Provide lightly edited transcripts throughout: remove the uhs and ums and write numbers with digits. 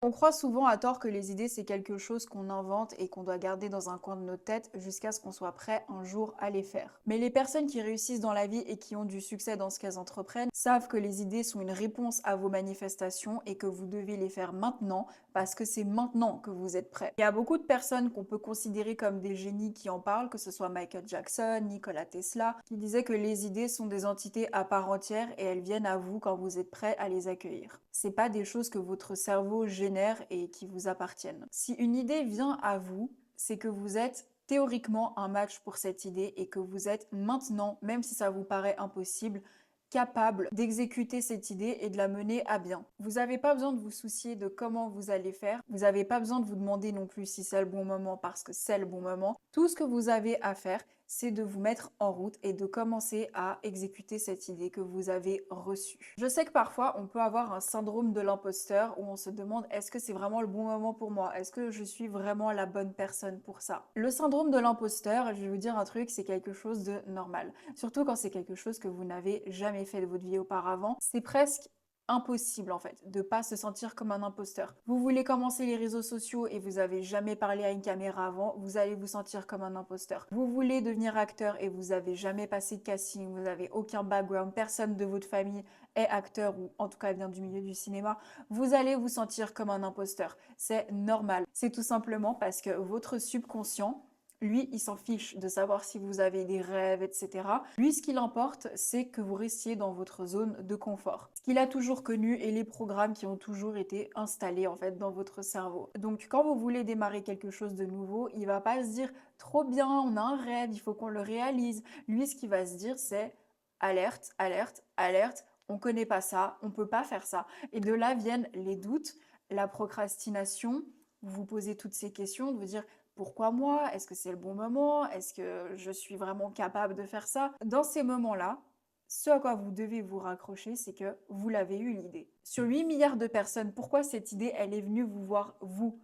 On croit souvent à tort que les idées, c'est quelque chose qu'on invente et qu'on doit garder dans un coin de notre tête jusqu'à ce qu'on soit prêt un jour à les faire. Mais les personnes qui réussissent dans la vie et qui ont du succès dans ce qu'elles entreprennent savent que les idées sont une réponse à vos manifestations et que vous devez les faire maintenant parce que c'est maintenant que vous êtes prêt. Il y a beaucoup de personnes qu'on peut considérer comme des génies qui en parlent, que ce soit Michael Jackson, Nikola Tesla, qui disaient que les idées sont des entités à part entière et elles viennent à vous quand vous êtes prêt à les accueillir. C'est pas des choses que votre cerveau génère et qui vous appartiennent. Si une idée vient à vous, c'est que vous êtes théoriquement un match pour cette idée et que vous êtes maintenant, même si ça vous paraît impossible, capable d'exécuter cette idée et de la mener à bien. Vous n'avez pas besoin de vous soucier de comment vous allez faire. Vous n'avez pas besoin de vous demander non plus si c'est le bon moment parce que c'est le bon moment. Tout ce que vous avez à faire, c'est de vous mettre en route et de commencer à exécuter cette idée que vous avez reçue. Je sais que parfois on peut avoir un syndrome de l'imposteur où on se demande est-ce que c'est vraiment le bon moment pour moi? Est-ce que je suis vraiment la bonne personne pour ça? Le syndrome de l'imposteur, je vais vous dire un truc, c'est quelque chose de normal. Surtout quand c'est quelque chose que vous n'avez jamais fait de votre vie auparavant. C'est presque impossible en fait de pas se sentir comme un imposteur. Vous voulez commencer les réseaux sociaux et vous avez jamais parlé à une caméra avant, vous allez vous sentir comme un imposteur. Vous voulez devenir acteur et vous avez jamais passé de casting, vous avez aucun background, personne de votre famille est acteur ou en tout cas vient du milieu du cinéma, vous allez vous sentir comme un imposteur. C'est normal. C'est tout simplement parce que votre subconscient lui, il s'en fiche de savoir si vous avez des rêves, etc. Lui, ce qui l'importe, c'est que vous restiez dans votre zone de confort. Ce qu'il a toujours connu et les programmes qui ont toujours été installés en fait dans votre cerveau. Donc, quand vous voulez démarrer quelque chose de nouveau, il va pas se dire trop bien, on a un rêve, il faut qu'on le réalise. Lui, ce qu'il va se dire, c'est alerte, alerte, alerte. On connaît pas ça, on peut pas faire ça. Et de là viennent les doutes, la procrastination. Vous vous posez toutes ces questions, de vous dire pourquoi moi? Est-ce que c'est le bon moment? Est-ce que je suis vraiment capable de faire ça? Dans ces moments-là, ce à quoi vous devez vous raccrocher, c'est que vous l'avez eu l'idée. Sur 8 milliards de personnes, pourquoi cette idée, elle est venue vous voir vous?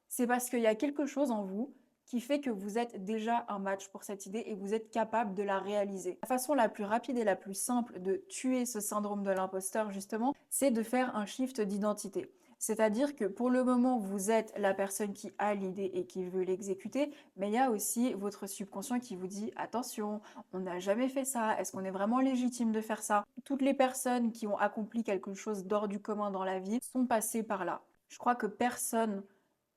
C'est parce qu'il y a quelque chose en vous qui fait que vous êtes déjà un match pour cette idée et vous êtes capable de la réaliser. La façon la plus rapide et la plus simple de tuer ce syndrome de l'imposteur, justement, c'est de faire un shift d'identité. C'est-à-dire que pour le moment, vous êtes la personne qui a l'idée et qui veut l'exécuter, mais il y a aussi votre subconscient qui vous dit attention, on n'a jamais fait ça, est-ce qu'on est vraiment légitime de faire ça? Toutes les personnes qui ont accompli quelque chose d'hors du commun dans la vie sont passées par là. Je crois que personne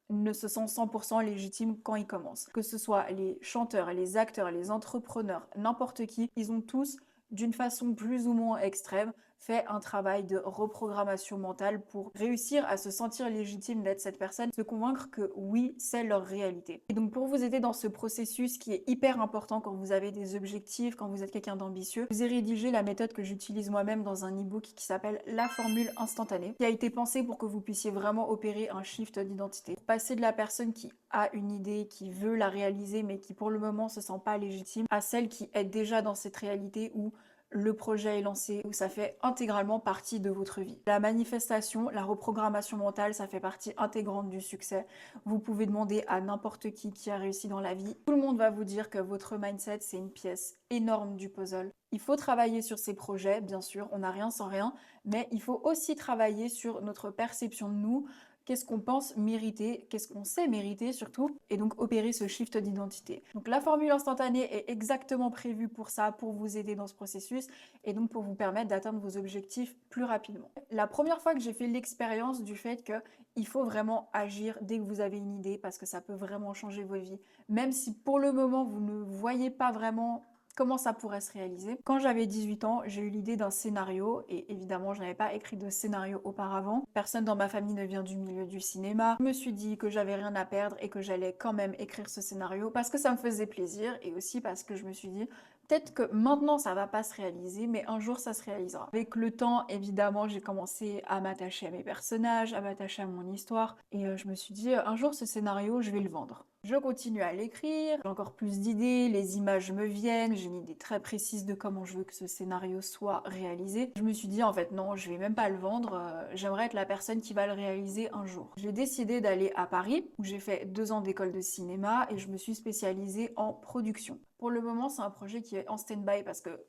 ne se sent 100% légitime quand ils commencent. Que ce soit les chanteurs, les acteurs, les entrepreneurs, n'importe qui, ils ont tous, d'une façon plus ou moins extrême, fait un travail de reprogrammation mentale pour réussir à se sentir légitime d'être cette personne, se convaincre que oui, c'est leur réalité. Et donc pour vous aider dans ce processus qui est hyper important quand vous avez des objectifs, quand vous êtes quelqu'un d'ambitieux, je vous ai rédigé la méthode que j'utilise moi-même dans un e-book qui s'appelle La Formule Instantanée, qui a été pensée pour que vous puissiez vraiment opérer un shift d'identité. Passer de la personne qui a une idée, qui veut la réaliser, mais qui pour le moment se sent pas légitime, à celle qui est déjà dans cette réalité où le projet est lancé, où ça fait intégralement partie de votre vie. La manifestation, la reprogrammation mentale, ça fait partie intégrante du succès. Vous pouvez demander à n'importe qui a réussi dans la vie. Tout le monde va vous dire que votre mindset, c'est une pièce énorme du puzzle. Il faut travailler sur ces projets, bien sûr, on n'a rien sans rien, mais il faut aussi travailler sur notre perception de nous, qu'est-ce qu'on pense mériter, qu'est-ce qu'on sait mériter surtout, et donc opérer ce shift d'identité. Donc la formule instantanée est exactement prévue pour ça, pour vous aider dans ce processus, et donc pour vous permettre d'atteindre vos objectifs plus rapidement. La première fois que j'ai fait l'expérience du fait que il faut vraiment agir dès que vous avez une idée, parce que ça peut vraiment changer vos vies, même si pour le moment vous ne voyez pas vraiment comment ça pourrait se réaliser. Quand j'avais 18 ans, j'ai eu l'idée d'un scénario et évidemment, je n'avais pas écrit de scénario auparavant. Personne dans ma famille ne vient du milieu du cinéma. Je me suis dit que j'avais rien à perdre et que j'allais quand même écrire ce scénario parce que ça me faisait plaisir et aussi parce que je me suis dit peut-être que maintenant ça va pas se réaliser, mais un jour ça se réalisera. Avec le temps, évidemment, j'ai commencé à m'attacher à mes personnages, à m'attacher à mon histoire et je me suis dit un jour ce scénario, je vais le vendre. Je continue à l'écrire, j'ai encore plus d'idées, les images me viennent, j'ai une idée très précise de comment je veux que ce scénario soit réalisé. Je me suis dit en fait non, je vais même pas le vendre, j'aimerais être la personne qui va le réaliser un jour. J'ai décidé d'aller à Paris où j'ai fait 2 ans d'école de cinéma et je me suis spécialisée en production. Pour le moment, c'est un projet qui est en stand-by parce que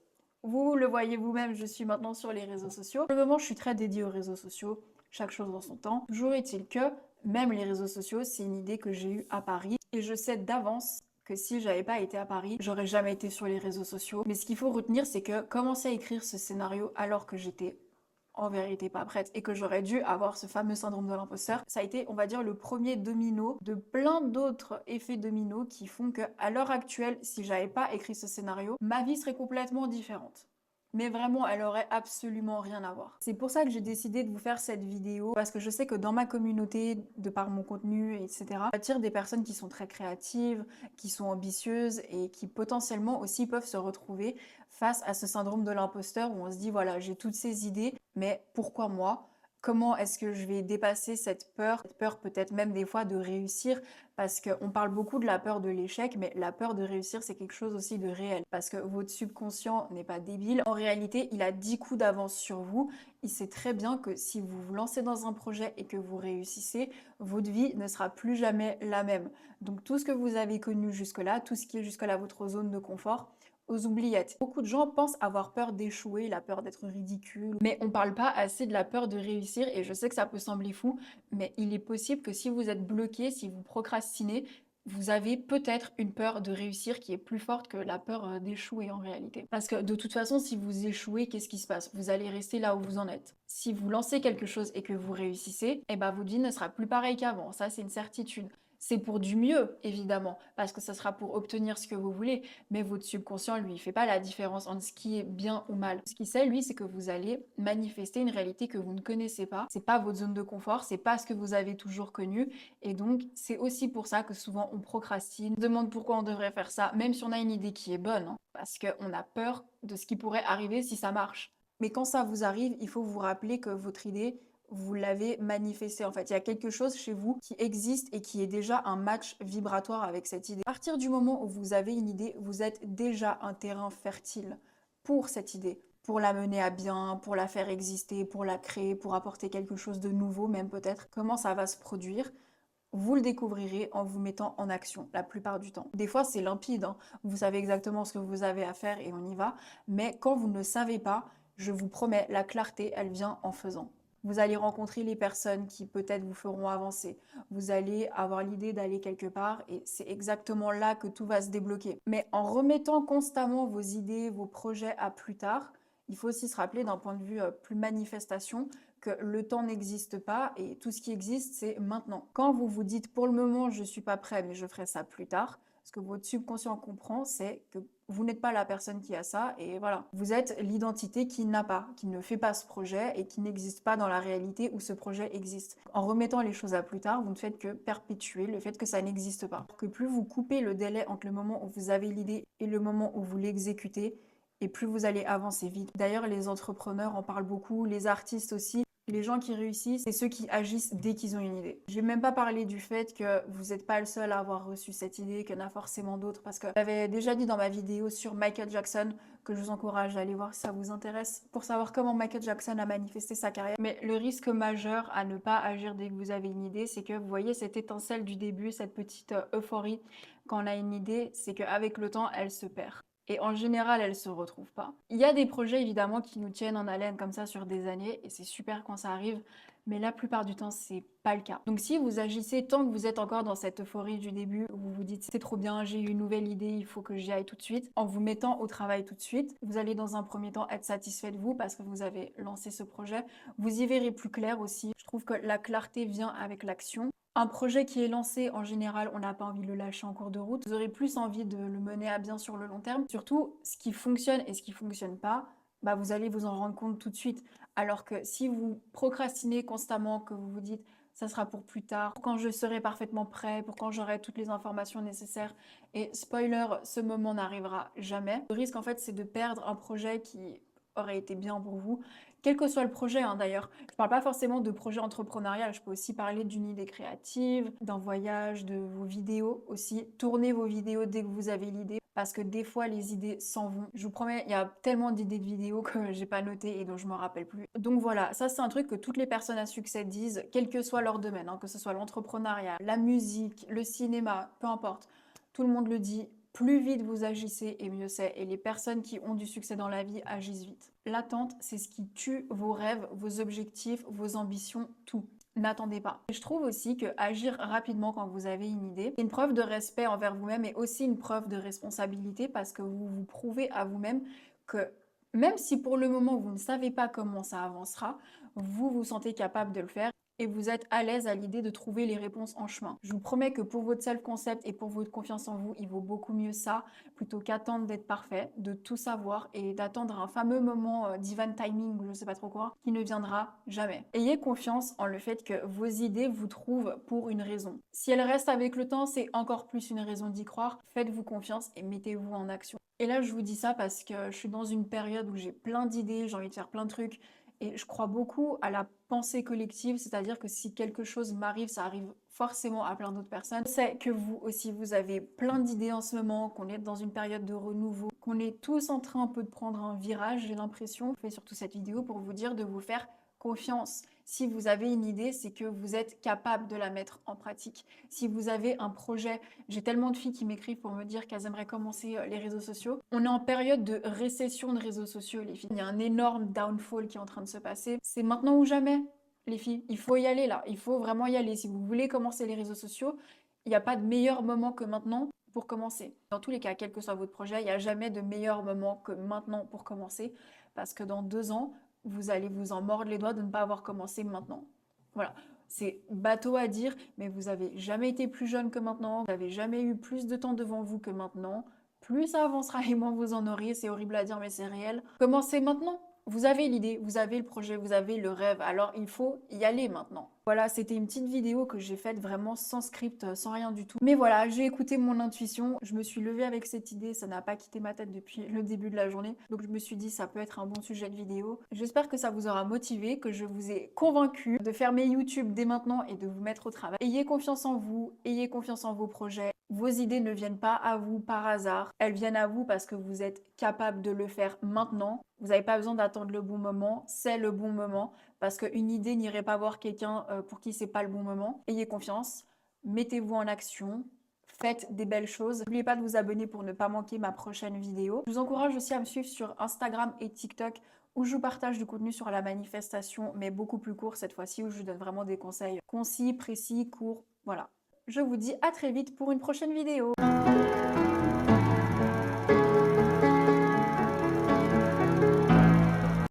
vous le voyez vous-même, je suis maintenant sur les réseaux sociaux. Pour le moment, je suis très dédiée aux réseaux sociaux. chaque chose dans son temps. Toujours est-il que même les réseaux sociaux, c'est une idée que j'ai eue à Paris et je sais d'avance que si j'avais pas été à Paris, j'aurais jamais été sur les réseaux sociaux. Mais ce qu'il faut retenir, c'est que commencer à écrire ce scénario alors que j'étais en vérité pas prête et que j'aurais dû avoir ce fameux syndrome de l'imposteur, ça a été, on va dire, le premier domino de plein d'autres effets dominos qui font que, à l'heure actuelle, si j'avais pas écrit ce scénario, ma vie serait complètement différente. Mais vraiment, elle aurait absolument rien à voir. C'est pour ça que j'ai décidé de vous faire cette vidéo, parce que je sais que dans ma communauté, de par mon contenu, etc., j'attire des personnes qui sont très créatives, qui sont ambitieuses et qui potentiellement aussi peuvent se retrouver face à ce syndrome de l'imposteur où on se dit, voilà, j'ai toutes ces idées, mais pourquoi moi? Comment est-ce que je vais dépasser cette peur peut-être même des fois de réussir, parce qu'on parle beaucoup de la peur de l'échec, mais la peur de réussir, c'est quelque chose aussi de réel. Parce que votre subconscient n'est pas débile. En réalité, il a 10 coups d'avance sur vous. Il sait très bien que si vous vous lancez dans un projet et que vous réussissez, votre vie ne sera plus jamais la même. Donc tout ce que vous avez connu jusque-là, tout ce qui est jusque-là votre zone de confort, aux oubliettes. Beaucoup de gens pensent avoir peur d'échouer, la peur d'être ridicule, mais on parle pas assez de la peur de réussir et je sais que ça peut sembler fou, mais il est possible que si vous êtes bloqué, si vous procrastinez, vous avez peut-être une peur de réussir qui est plus forte que la peur d'échouer en réalité. Parce que de toute façon, si vous échouez, qu'est-ce qui se passe? Vous allez rester là où vous en êtes. Si vous lancez quelque chose et que vous réussissez, eh ben votre vie ne sera plus pareille qu'avant. Ça, c'est une certitude. C'est pour du mieux, évidemment, parce que ça sera pour obtenir ce que vous voulez, mais votre subconscient, lui, il fait pas la différence entre ce qui est bien ou mal. Ce qu'il sait, lui, c'est que vous allez manifester une réalité que vous ne connaissez pas. C'est pas votre zone de confort, c'est pas ce que vous avez toujours connu, et donc c'est aussi pour ça que souvent on procrastine, on demande pourquoi on devrait faire ça, même si on a une idée qui est bonne, hein, parce qu'on a peur de ce qui pourrait arriver si ça marche. Mais quand ça vous arrive, il faut vous rappeler que votre idée, vous l'avez manifesté en fait. Il y a quelque chose chez vous qui existe et qui est déjà un match vibratoire avec cette idée. À partir du moment où vous avez une idée, vous êtes déjà un terrain fertile pour cette idée, pour la mener à bien, pour la faire exister, pour la créer, pour apporter quelque chose de nouveau même peut-être. Comment ça va se produire? Vous le découvrirez en vous mettant en action, la plupart du temps. Des fois, c'est limpide, hein. Vous savez exactement ce que vous avez à faire et on y va. Mais quand vous ne savez pas, je vous promets, la clarté, elle vient en faisant. Vous allez rencontrer les personnes qui peut-être vous feront avancer. Vous allez avoir l'idée d'aller quelque part et c'est exactement là que tout va se débloquer. Mais en remettant constamment vos idées, vos projets à plus tard, il faut aussi se rappeler d'un point de vue plus manifestation que le temps n'existe pas et tout ce qui existe, c'est maintenant. Quand vous vous dites pour le moment, je suis pas prêt, mais je ferai ça plus tard, ce que votre subconscient comprend, c'est que vous n'êtes pas la personne qui a ça et voilà. Vous êtes l'identité qui n'a pas, qui ne fait pas ce projet et qui n'existe pas dans la réalité où ce projet existe. En remettant les choses à plus tard, vous ne faites que perpétuer le fait que ça n'existe pas. Que plus vous coupez le délai entre le moment où vous avez l'idée et le moment où vous l'exécutez, et plus vous allez avancer vite. D'ailleurs, les entrepreneurs en parlent beaucoup, les artistes aussi. Les gens qui réussissent, c'est ceux qui agissent dès qu'ils ont une idée. Je vais même pas parler du fait que vous n'êtes pas le seul à avoir reçu cette idée, qu'il y en a forcément d'autres, parce que j'avais déjà dit dans ma vidéo sur Michael Jackson que je vous encourage à aller voir si ça vous intéresse pour savoir comment Michael Jackson a manifesté sa carrière. Mais le risque majeur à ne pas agir dès que vous avez une idée, c'est que vous voyez cette étincelle du début, cette petite euphorie quand on a une idée, c'est qu'avec le temps, elle se perd. Et en général, elles se retrouvent pas. Il y a des projets évidemment qui nous tiennent en haleine comme ça sur des années et c'est super quand ça arrive, mais la plupart du temps, c'est pas le cas. Donc si vous agissez tant que vous êtes encore dans cette euphorie du début, où vous vous dites c'est trop bien, j'ai eu une nouvelle idée, il faut que j'y aille tout de suite, en vous mettant au travail tout de suite, vous allez dans un premier temps être satisfait de vous parce que vous avez lancé ce projet. Vous y verrez plus clair aussi. Je trouve que la clarté vient avec l'action. Un projet qui est lancé, en général, on n'a pas envie de le lâcher en cours de route. Vous aurez plus envie de le mener à bien sur le long terme. Surtout, ce qui fonctionne et ce qui fonctionne pas, bah vous allez vous en rendre compte tout de suite. Alors que si vous procrastinez constamment, que vous vous dites ça sera pour plus tard, pour quand je serai parfaitement prêt, pour quand j'aurai toutes les informations nécessaires, et spoiler, ce moment n'arrivera jamais. Le risque en fait, c'est de perdre un projet qui aurait été bien pour vous, quel que soit le projet hein, d'ailleurs. Je parle pas forcément de projet entrepreneurial, je peux aussi parler d'une idée créative, d'un voyage, de vos vidéos aussi. Tournez vos vidéos dès que vous avez l'idée, parce que des fois les idées s'en vont. Je vous promets, il y a tellement d'idées de vidéos que j'ai pas noté et dont je me rappelle plus. Donc voilà, ça c'est un truc que toutes les personnes à succès disent, quel que soit leur domaine, hein, que ce soit l'entrepreneuriat, la musique, le cinéma, peu importe. Tout le monde le dit, plus vite vous agissez et mieux c'est. Et les personnes qui ont du succès dans la vie agissent vite. L'attente, c'est ce qui tue vos rêves, vos objectifs, vos ambitions, tout. N'attendez pas. Et je trouve aussi que agir rapidement quand vous avez une idée, c'est une preuve de respect envers vous-même et aussi une preuve de responsabilité parce que vous vous prouvez à vous-même que même si pour le moment vous ne savez pas comment ça avancera, vous vous sentez capable de le faire et vous êtes à l'aise à l'idée de trouver les réponses en chemin. Je vous promets que pour votre self-concept et pour votre confiance en vous, il vaut beaucoup mieux ça plutôt qu'attendre d'être parfait, de tout savoir et d'attendre un fameux moment divine timing ou je sais pas trop quoi, qui ne viendra jamais. Ayez confiance en le fait que vos idées vous trouvent pour une raison. Si elles restent avec le temps, c'est encore plus une raison d'y croire. Faites-vous confiance et mettez-vous en action. Et là, je vous dis ça parce que je suis dans une période où j'ai plein d'idées, j'ai envie de faire plein de trucs. Et je crois beaucoup à la pensée collective, c'est-à-dire que si quelque chose m'arrive, ça arrive forcément à plein d'autres personnes. Je sais que vous aussi, vous avez plein d'idées en ce moment, qu'on est dans une période de renouveau, qu'on est tous en train un peu de prendre un virage, j'ai l'impression. Je fais surtout cette vidéo pour vous dire de vous faire confiance. Si vous avez une idée, c'est que vous êtes capable de la mettre en pratique. Si vous avez un projet, j'ai tellement de filles qui m'écrivent pour me dire qu'elles aimeraient commencer les réseaux sociaux. On est en période de récession de réseaux sociaux, les filles. Il y a un énorme downfall qui est en train de se passer. C'est maintenant ou jamais, les filles. Il faut y aller là. Il faut vraiment y aller. Si vous voulez commencer les réseaux sociaux, il n'y a pas de meilleur moment que maintenant pour commencer. Dans tous les cas, quel que soit votre projet, il n'y a jamais de meilleur moment que maintenant pour commencer. Parce que dans 2 ans, vous allez vous en mordre les doigts de ne pas avoir commencé maintenant. Voilà. C'est bateau à dire, mais vous avez jamais été plus jeune que maintenant, vous n'avez jamais eu plus de temps devant vous que maintenant. Plus ça avancera et moins vous en aurez, c'est horrible à dire mais c'est réel. Commencez maintenant. Vous avez l'idée, vous avez le projet, vous avez le rêve, alors il faut y aller maintenant. Voilà, c'était une petite vidéo que j'ai faite vraiment sans script, sans rien du tout. Mais voilà, j'ai écouté mon intuition, je me suis levée avec cette idée, ça n'a pas quitté ma tête depuis le début de la journée. Donc je me suis dit ça peut être un bon sujet de vidéo. J'espère que ça vous aura motivé, que je vous ai convaincu de fermer YouTube dès maintenant et de vous mettre au travail. Ayez confiance en vous, ayez confiance en vos projets. Vos idées ne viennent pas à vous par hasard, elles viennent à vous parce que vous êtes capable de le faire maintenant. Vous n'avez pas besoin d'attendre le bon moment, c'est le bon moment parce qu'une idée n'irait pas voir quelqu'un pour qui c'est pas le bon moment. Ayez confiance, mettez-vous en action, faites des belles choses. N'oubliez pas de vous abonner pour ne pas manquer ma prochaine vidéo. Je vous encourage aussi à me suivre sur Instagram et TikTok où je vous partage du contenu sur la manifestation, mais beaucoup plus court cette fois-ci, où je vous donne vraiment des conseils concis, précis, courts, voilà. Je vous dis à très vite pour une prochaine vidéo.